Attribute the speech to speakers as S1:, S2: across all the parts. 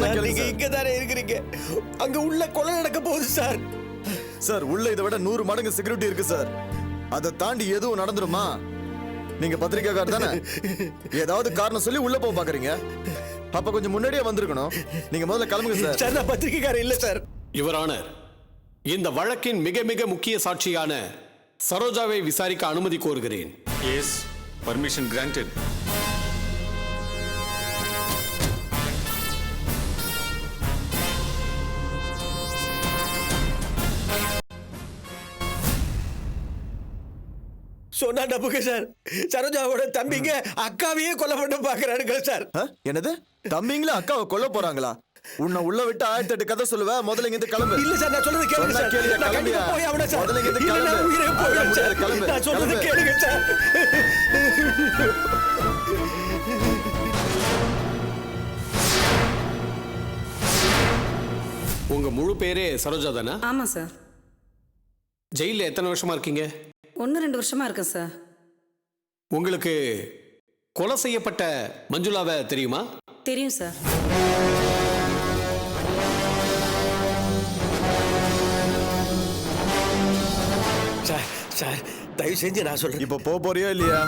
S1: சொன்னா கேளுங்க
S2: நீங்க
S1: சார்.
S2: இங்க தானே இருக்கிறீங்க. அங்க உள்ள கொலை நடக்க போகுது சார்.
S1: சார் உள்ள இதை விட 100 மடங்கு செக்யூரிட்டி இருக்கு சார். அதை தாண்டி எதுவும் நடந்துருமா? நீங்க பத்திரிக்கைக்காரர் தானே? ஏதாவது காரணம் சொல்லி உள்ள போக பாக்குறீங்க. அப்ப கொஞ்சம் முன்னாடியே வந்திருக்கணும். நீங்க முதல்ல கிளம்புங்க சார்.
S2: சார் நான் பத்திரிக்கைக்காரர் இல்ல சார்.
S3: யுவர் ஆனர், இந்த வழக்கின் மிக மிக முக்கிய சாட்சியான சரோஜாவை விசாரிக்க அனுமதி கோருகிறேன்.
S4: Yes, permission granted.
S2: சொன்னா நம்புங்க சார். சரோஜாவோட தம்பிங்க அக்காவையே கொலை பண்ண பாக்குறானுங்க சார்.
S1: என்னது? தம்பிங்களா அக்காவை கொல்ல போறாங்களா? உன்னை உள்ள விட்டு 1008 கதை சொல்லுவ. முதல்ல இங்க இருந்து கிளம்பு.
S2: இல்ல சார், நான் சொல்றது கேளுங்க
S1: சொன்னா
S2: சார்.
S1: கேளுங்க,
S2: நான் கண்டிப்பா
S1: கிளம்பியா?
S2: போய் அவன சார்.
S1: முதல்ல இங்க இருந்து
S2: இல்ல, நான்
S1: கிளம்பு.
S2: உயிரே போயிடும் சார்.
S1: கிளம்பு.
S2: நான் சொல்றது
S1: கிளம்பு.
S2: கேளுங்க சார்.
S3: உங்க முழு பேரே சரோஜா தானே?
S5: ஆமா சார்.
S3: ஜெயில எத்தனை வருஷமா இருக்கீங்க?
S5: 1-2 வருஷமா இருக்கேன் சார்.
S3: உங்களுக்கு கொலை செய்யப்பட்ட மஞ்சுளாவை தெரியுமா?
S5: தெரியும் சார்.
S2: சார் சார் தயவு செஞ்சு நான் சொல்றேன்.
S1: இப்ப போறியா இல்லையா?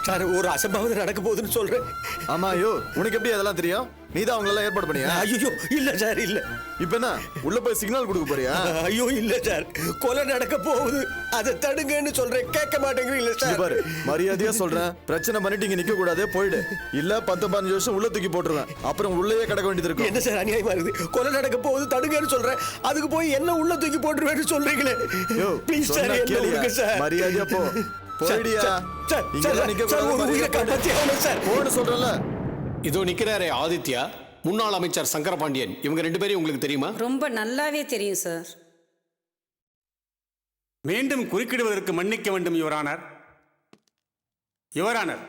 S2: சார் ஒரு அசம்பாவிதம் நடக்க போகுதுன்னு சொல்றேன்.
S1: ஆமா. ஐயோ, உனக்கு எப்படி அதெல்லாம் தெரியும்? நீதான் அவங்களெல்லாம் ஏற்பாடு பண்ணியா?
S2: ஐயோ இல்ல சார், இல்ல.
S1: இப்ப என்ன உள்ள போய் சிக்னல் கொடுக்க போறியா?
S2: ஐயோ இல்ல சார், கொலை நடக்க போகுது. அதை தடுங்கன்னு சொல்றேன், கேட்க மாட்டேங்கிறீங்களா
S1: இங்க
S2: சார்?
S1: பாரு, மரியாதையா சொல்றேன். பிரச்சனை பண்ணிட்டு இங்க நிக்க கூடாது. போயிடு. இல்ல 10-15 வருஷம் உள்ள தூக்கி போட்டுருவேன். அப்புறம் உள்ளேயே கிடக்க வேண்டியது இருக்கும்.
S2: என்ன சார் அநியாயமா இருக்குது? கொலை நடக்க போகுது, தடுங்கன்னு சொல்றேன். அதுக்கு போய் என்ன உள்ள தூக்கி போட்டுருவேன்னு சொல்றீங்களே.
S1: யோ,
S2: ப்ளீஸ் சார்,
S1: சொன்னா
S2: என்ன
S1: கேளியா?
S2: விடுங்க சார்.
S1: மரியாதையா போ. போயிடியா?
S2: சார்,
S1: இங்கெல்லாம் நிக்க
S2: சார், ஒரு
S1: கூடாது.
S2: உயிரை காப்பாத்தி ஆகணும் சார்.
S1: போன்னு சொல்றேன்ல.
S3: இதோ நிக்கிறாரே ஆதித்யா, முன்னாள் அமைச்சர் சங்கரபாண்டியன். இவங்க 2 பேரையும் உங்களுக்கு தெரியுமா?
S5: ரொம்ப நல்லாவே தெரியும் சார்.
S6: மீண்டும் குறுக்கிடுவதற்கு மன்னிக்க வேண்டும் யுவரானர். யுவரானர்,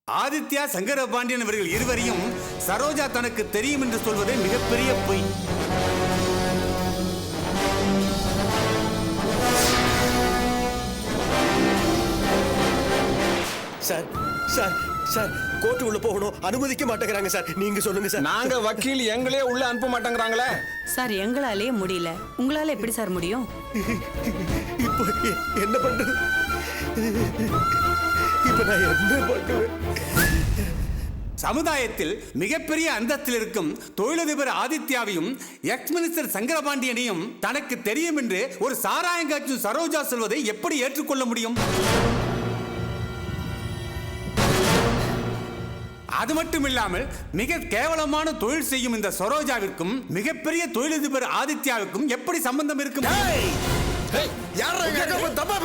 S6: ஆதித்யா சங்கரபாண்டியன் இவர்கள் இருவரையும் சரோஜா தனக்கு தெரியும் என்று சொல்வதே மிகப்பெரிய பொய்.
S2: சார் சார் சார், கோர்ட்டு உள்ள போகணும், அனுமதிக்க மாட்டேங்கிறாங்க சார். நீங்க சொல்லுங்க சார்.
S7: நாங்க வக்கீல் எங்களே உள்ள அனுப்ப மாட்டேங்கிறாங்களே.
S8: சார் எங்களாலே முடியல, உங்களால எப்படி சார் முடியும்?
S2: இப்போ என்ன பண்றது? இப்ப நான் என்ன பண்ணுவேன்?
S6: சமுதாயத்தில் மிகப்பெரிய அந்தஸ்தில் இருக்கும் தொழிலதிபர் ஆதித்யாவையும் எக்ஸ் மினிஸ்டர் சங்கரபாண்டியனையும் தனக்கு தெரியும் என்று ஒரு சாராயங்காட்சி சரோஜா சொல்வதை எப்படி ஏற்றுக்கொள்ள முடியும்? அது மட்டும் இல்லாமல் மிக கேவலமான தொழில் செய்யும் இந்த சரோஜாவிற்கும் மிகப்பெரிய தொழிலதிபர் ஆதித்யாவுக்கும் எப்படி சம்பந்தம் இருக்கும்?
S1: தப்பா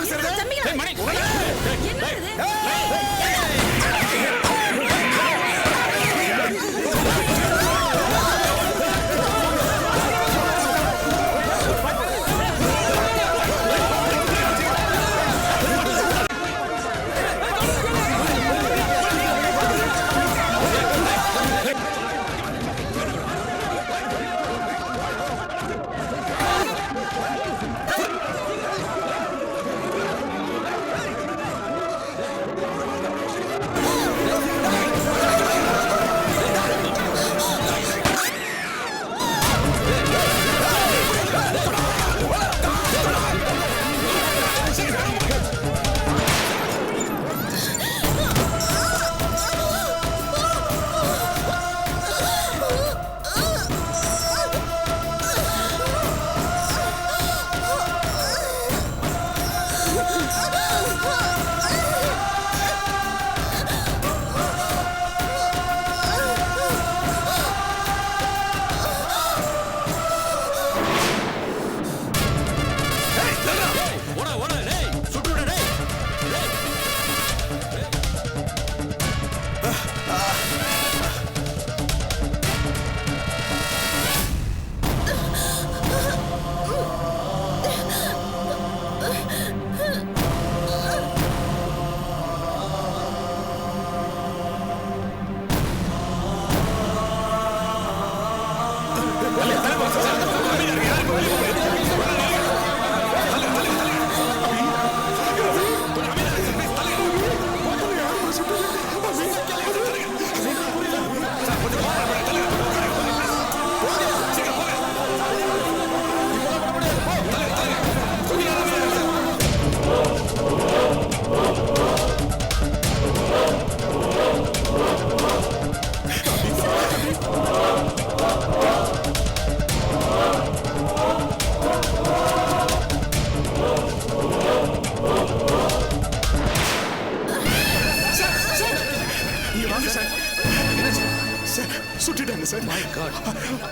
S9: சுட்டுட்டாங்க சார். My God.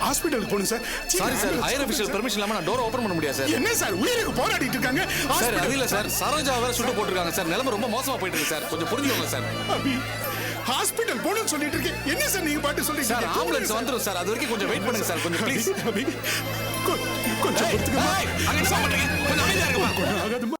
S9: ஹாஸ்பிடலுக்கு போணும் sir.
S7: Sorry sir, higher official permission இல்லாம நான் டோர் ஓபன் பண்ண முடியாது சார்.
S9: என்ன சார் உயிருக்கு போராடிட்டு இருக்காங்க.
S7: சார் அது இல்ல சார், சரோஜா வேற சுட்டு போட்டுருக்காங்க சார். நிலைமை ரொம்ப மோசமா போயிட்டு இருக்கு சார். கொஞ்சம் புரிஞ்சுக்கோங்க சார்.
S9: அபி ஹாஸ்பிடல் போணும்னு சொல்லிட்டு இருக்கேன். என்ன சார் நீங்க பாட்டு சொல்றீங்க?
S7: சார் ஆம்புலன்ஸ் வந்துரும் சார். அது வரைக்கும் கொஞ்சம் வெயிட் பண்ணுங்க சார். கொஞ்சம் ப்ளீஸ்.
S9: அபி கொஞ்சம் பொறுத்துக்கமா.
S7: அங்க என்ன பண்றீங்க? கொஞ்சம் அமைதியா இருங்கம்மா.
S9: ஆகாதுமா.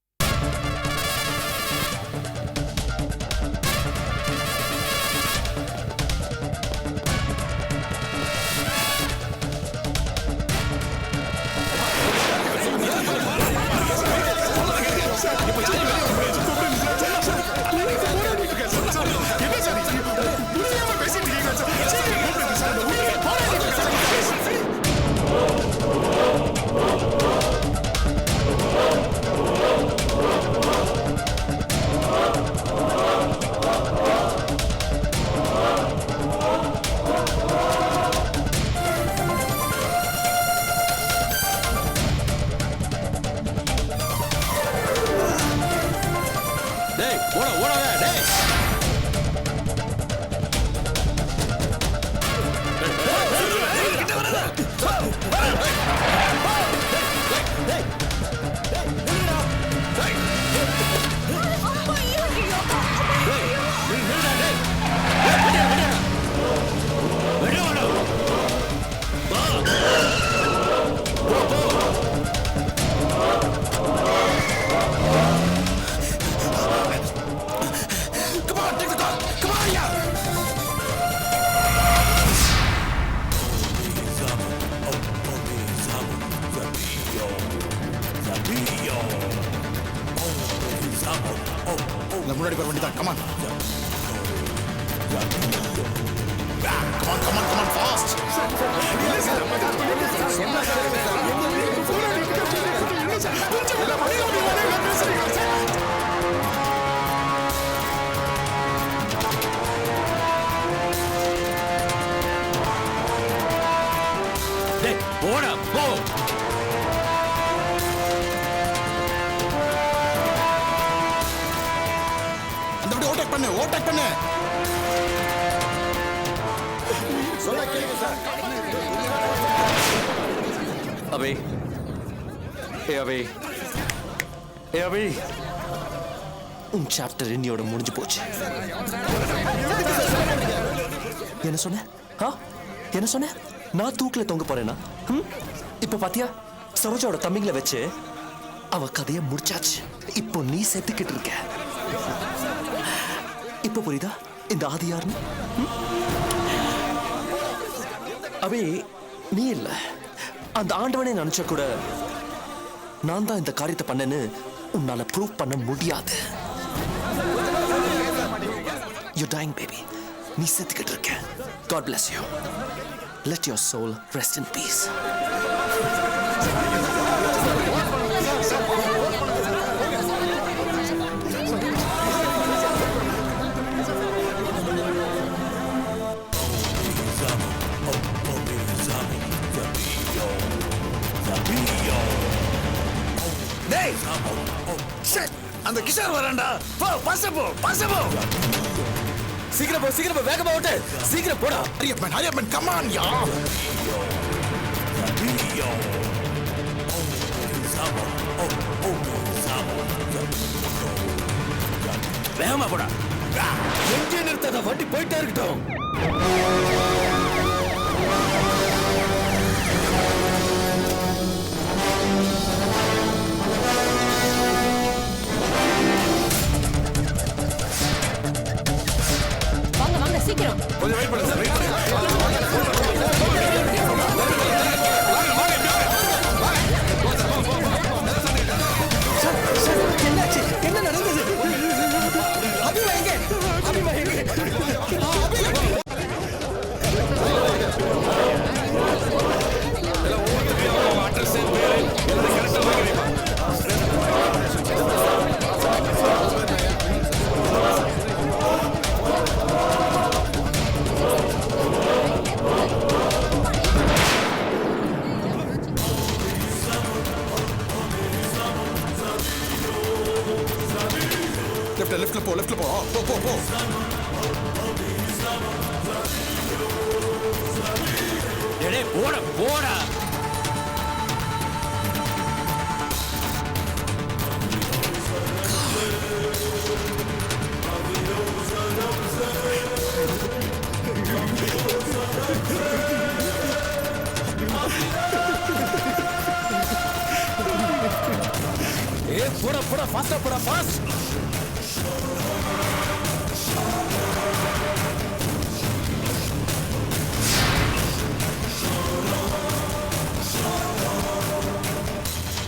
S7: டேய் ஓடாத டேய்.
S9: முன்னாடி போற வண்டி தான். Come on come on come on come on fast.
S7: டேய் ஓடா போ.
S9: அந்த வண்டி ஓவர்டேக் பண்ணு, ஓவர்டேக் பண்ணு.
S1: சொல்ல கேளுங்க சார்.
S7: அபி அபி அபி உன் சாப்டர் இன்னியோட முடிஞ்சு போச்சு. என்ன சொன்ன? என்ன சொன்ன? நான் தூக்கில தொங்க போறேனா? இப்ப பாத்தியா சரோஜாவோட தம்பிங்களை வச்சு அவ கதையை முடிச்சாச்சு. இப்போ நீ செத்துக்கிட்டு இருக்க. இப்ப புரியுதா இந்த ஆதி யாருன்னு? அபி நீ இல்ல, அந்த ஆண்டவனே நினைச்ச கூட நான் தான் இந்த காரியத்தை பண்ணேன்னு உன்னால ப்ரூவ் பண்ண முடியாது. You're dying baby. நீ செத்துக்கிட்டு இருக்க. God bless you. Let your soul rest in peace.
S9: டேய் ஷட், அந்த கிஷோர் வரான்டா. போ பசபோ பசபோ.
S7: சீக்கிரம் போ வேகமா ஓட்டு. சீக்கிரம் போடா.
S9: Hari up man come on யா.
S7: வேகமா போடா. எங்கே நிறுத்தாத, வண்டி போயிட்டே இருக்கட்டும்.
S8: வாங்க சீக்கிரம்.
S7: கொஞ்சம் வெயிட் பண்ணு சார்.
S2: என்னாச்சு? என்ன நடந்தது? அபிமா எங்க? அபிமா எங்க? டேய் போட போடா. போடா போடா ஃபாஸ்டா போடா ஃபாஸ்ட்.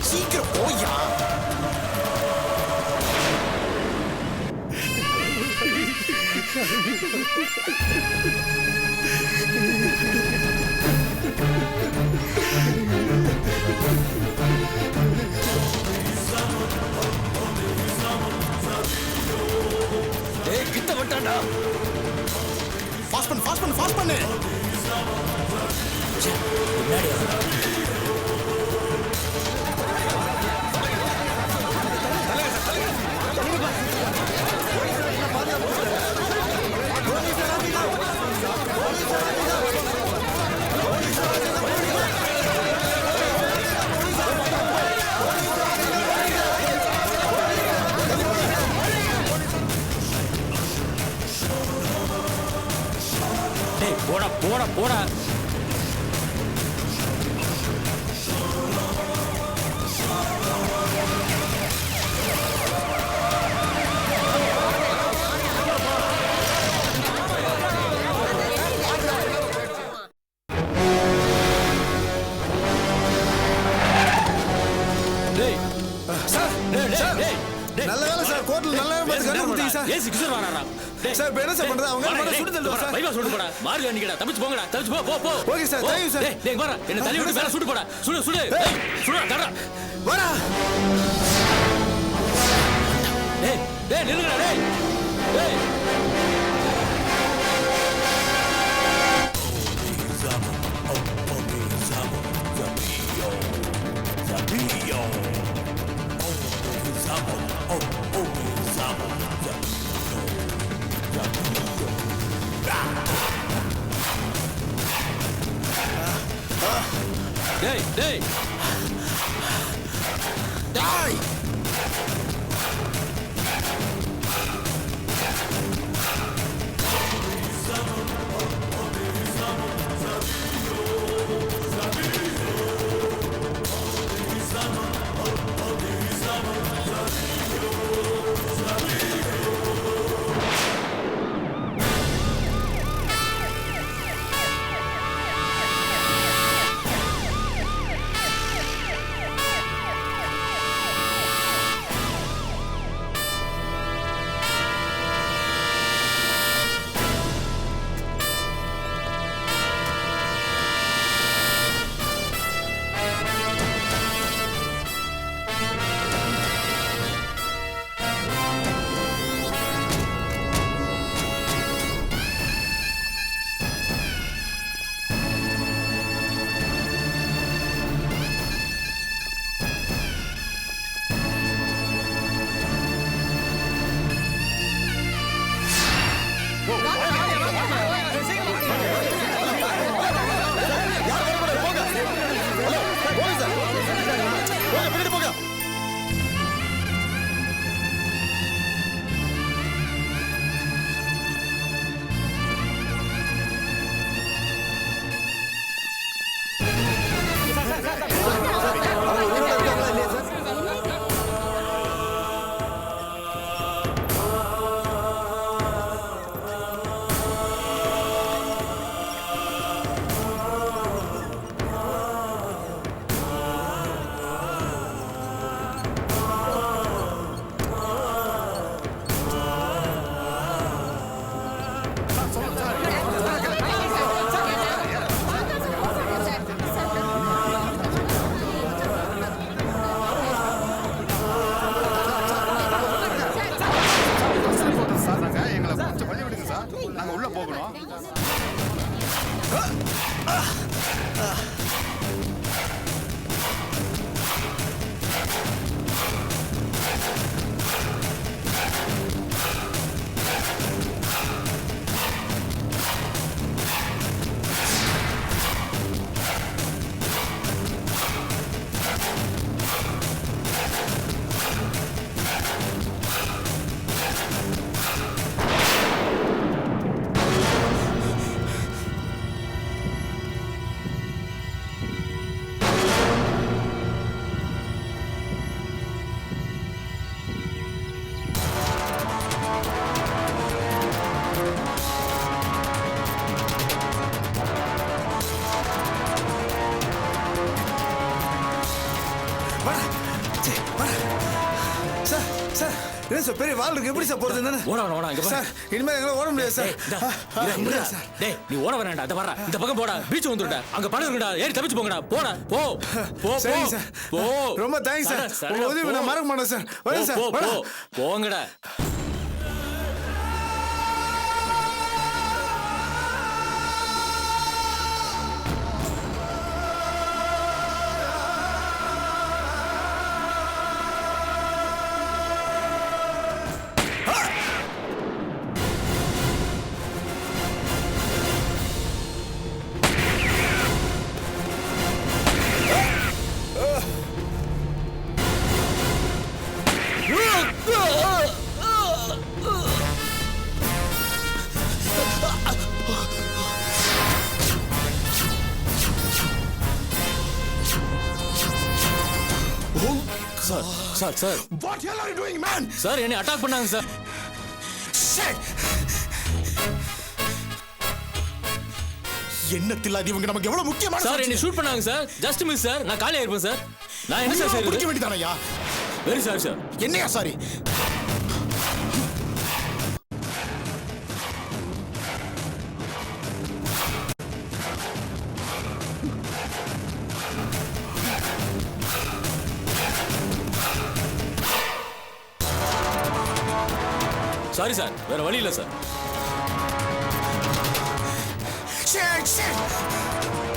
S2: சீக்கிரம் போயா. ஏய் கிட்ட வந்துட்டான்டா.
S1: ஃபாஸ்ட் பண்ணு ஃபாஸ்ட் பண்ணு ஃபாஸ்ட் பண்ணு.
S2: முன்னாடி வா. டேய் போடா போடா போடா. டேய்
S9: சார் சார்
S2: டேய் டேய்
S1: நல்ல வேலை சார், கோர்ட்ல நல்ல நேரம் பார்த்து கண்டுபிடிச்சீங்க சார்.
S2: ஏசி கிஷோர் வராரா. டேய்
S1: சார், இப்ப என்ன சார் பண்றது? அவங்க மேல சுடு தள்ளுவா சார்.
S2: பைபா சுடு போடா. மார்க அன்னிக்கடா. தப்பிச்சு போங்கடா. தப்பிச்சு போ போ போ.
S1: Okay sir, thank you sir.
S2: டேய் டேய் வரா. என்ன தள்ளி விட்டு மேல சுடு போடா. சுடு சுடு. டேய் சுடுடா தடா.
S1: வாடா.
S2: டேய் டேய் நில்லுடா டேய். டேய் டேய் டேய்
S1: டேய்.
S9: சார் பெரிய வால் இருக்கு எப்படி சார் போறது
S2: ஓட இங்க
S9: சார் இனிமே எங்களால ஓட முடியாது சார் முடியாது சார்.
S2: டேய் நீ ஓட வேண்டாம் அத வர இந்த பக்கம் போடா பீச் வந்துடா அங்க பணம் இருக்குடா ஏறி தப்பிச்சு போங்கடா போடா போ போ
S9: சரிங்க சார்.
S2: போ
S9: ரொம்ப தேங்க்ஸ் சார். உங்க உதவி நான் மறக்க மாட்டேன் சார். வரேன் சார்.
S2: போ
S9: வரேன்.
S2: போங்கடா. Sir
S9: What hell are you doing, man?
S2: Sir என்னை அட்டாக் பண்ணாங்க சார்.
S9: Shit! என்ன தில்லாதி இவங்க நமக்கு எவ்வளவு முக்கியமான
S2: சார் என்னை ஷூட் பண்ணாங்க சார். Just miss sir. நான் காலியா இருப்பேன் சார். நான் என்ன சார்
S9: பிடிக்க
S2: செய்யறது?
S9: வேண்டியதானயா?
S2: Very sorry sir.
S9: என்னையா சாரி?
S2: Sorry sir. வேற வழி இல்ல சார்.
S9: Shit, shit!